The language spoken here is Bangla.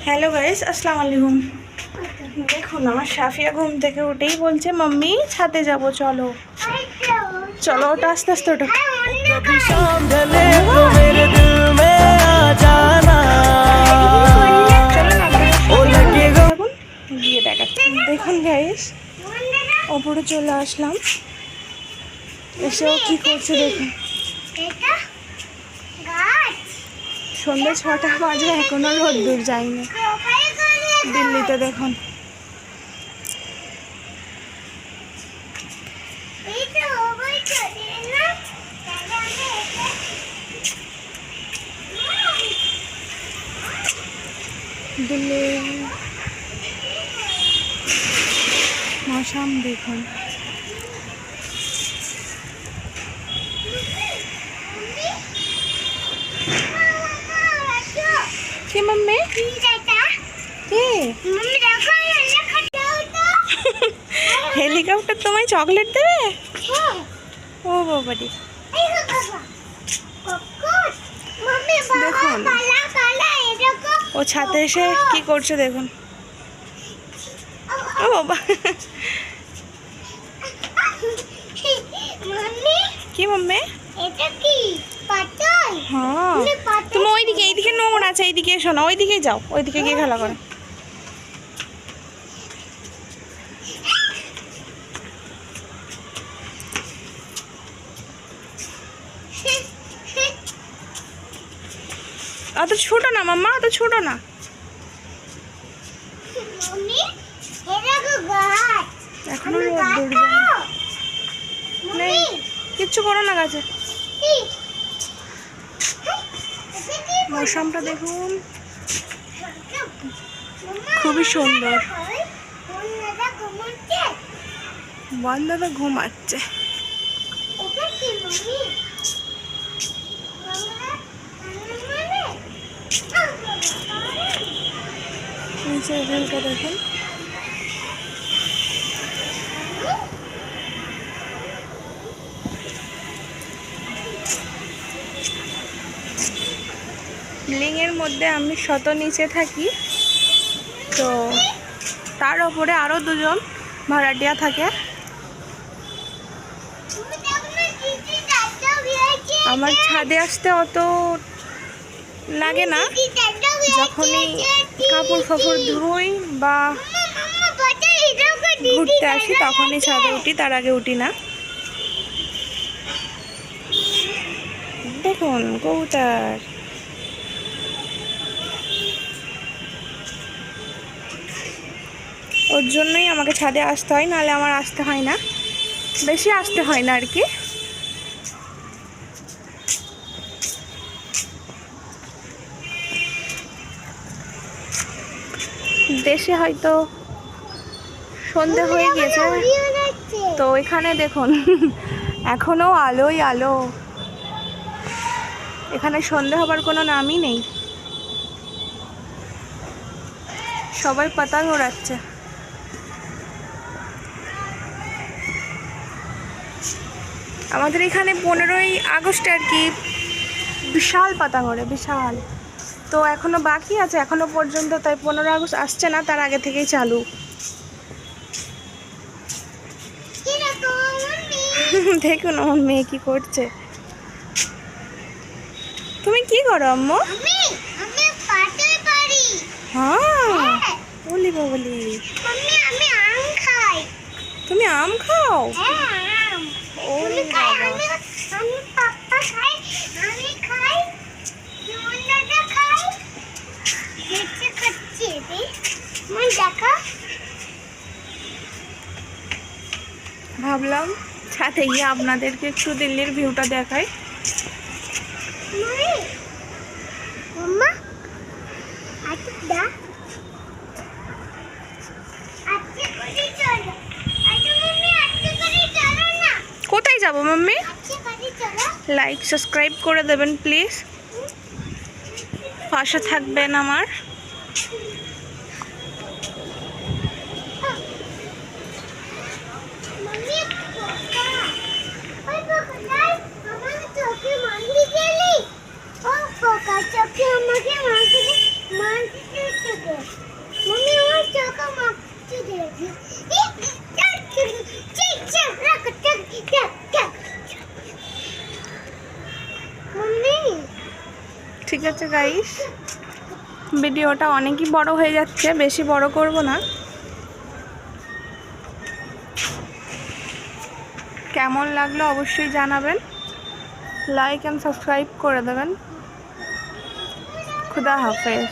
हेलो गाइस अस्सलाम वालेकुम। देखो ना আমার শাফিয়া ঘুম থেকে উঠেই বলছে मम्मी ছাদে যাব চলো চলো ওটা আস্তে আস্তে ওঠো। कभी शाम ढले तो मेरे दिल में आ जाना চলো না ओ लगेगा গিয়ে দেখাচ্ছি। দেখুন গাইস ওপরে চলে আসলাম, এসেও কি করছে দেখুন। সন্ধ্যে 6টা বাজে এখনো রোদ্দুর যায়নি দিল্লিতে। দেখুন দিল্লির মৌসুম দেখুন। কি মাম্মি কি হেলিকপ্টার তোমায় চকলেট দেবে? ও বাবারি দেখুন ও ছাদে এসে কি করছে দেখুন। ও বাবা কি মাম্মি হ্যাঁ তুমি ওইদিকে এইদিকে নোংরা আছে, এইদিকে এসো না, ওইদিকে যাও, ওইদিকে গিয়ে খেলা করো। অত ছোট না মাম্মা, অত ছোট না। এখনো রোদ্দুর নেই, কিচ্ছু করো না গাছে। মৌসুমটা দেখুন খুবই সুন্দর। বান্দাদা ঘুমাচ্ছে। নিচের ভিউটা দেখুন। বিল্ডিংয়ের মধ্যে আমি শত নিচে থাকি, তো তার ওপরে আরও দুজন ভাড়াটিয়া থাকে। আমার ছাদে আসতে অত লাগে না, যখনই কাপড় ফাপড় ধুই বা ঘুরতে আসি তখনই ছাদে উঠি, তার আগে উঠি না। দেখুন কবুতর ওর জন্যই আমাকে ছাদে আসতে হয়, নাহলে আমার আসতে হয় না, বেশি আসতে হয় না আর কি। দেশে হয়তো সন্ধে হয়ে গিয়েছে, তো এখানে দেখুন এখনো আলোই আলো, এখানে সন্ধে হবার কোনো নামই নেই। সবাই পাতাং ওড়াচ্ছে। আমাদের এখানে 15ই আগস্ট আর কি বিশাল পাতাং ওড়ে, বিশাল। তো এখনো বাকি আছে এখনো পর্যন্ত, তাই 15 আগস্ট আসছে না, তার আগে থেকেই চালু। দেখুন আমার মেয়ে কি করছে। তুমি কি করো আম্মু? হ্যাঁ বলি বলি তুমি আম খাও? ও ভাবলাম ছাদে গিয়ে আপনাদেরকে একটু দিল্লির ভিউটা দেখাই। কোথায় যাব মাম্মি? লাইক সাবস্ক্রাইব করে দেবেন প্লিজ, পাশে থাকবেন আমার। मम्मी और चाका मारते देखी मम्मी ঠিক আছে গাইস, ভিডিওটা অনেকই বড় হয়ে যাচ্ছে, বেশি বড় করব না। কেমন লাগলো অবশ্যই জানাবেন, লাইক অ্যান্ড সাবস্ক্রাইব করে দেবেন। খুদা হাফেজ।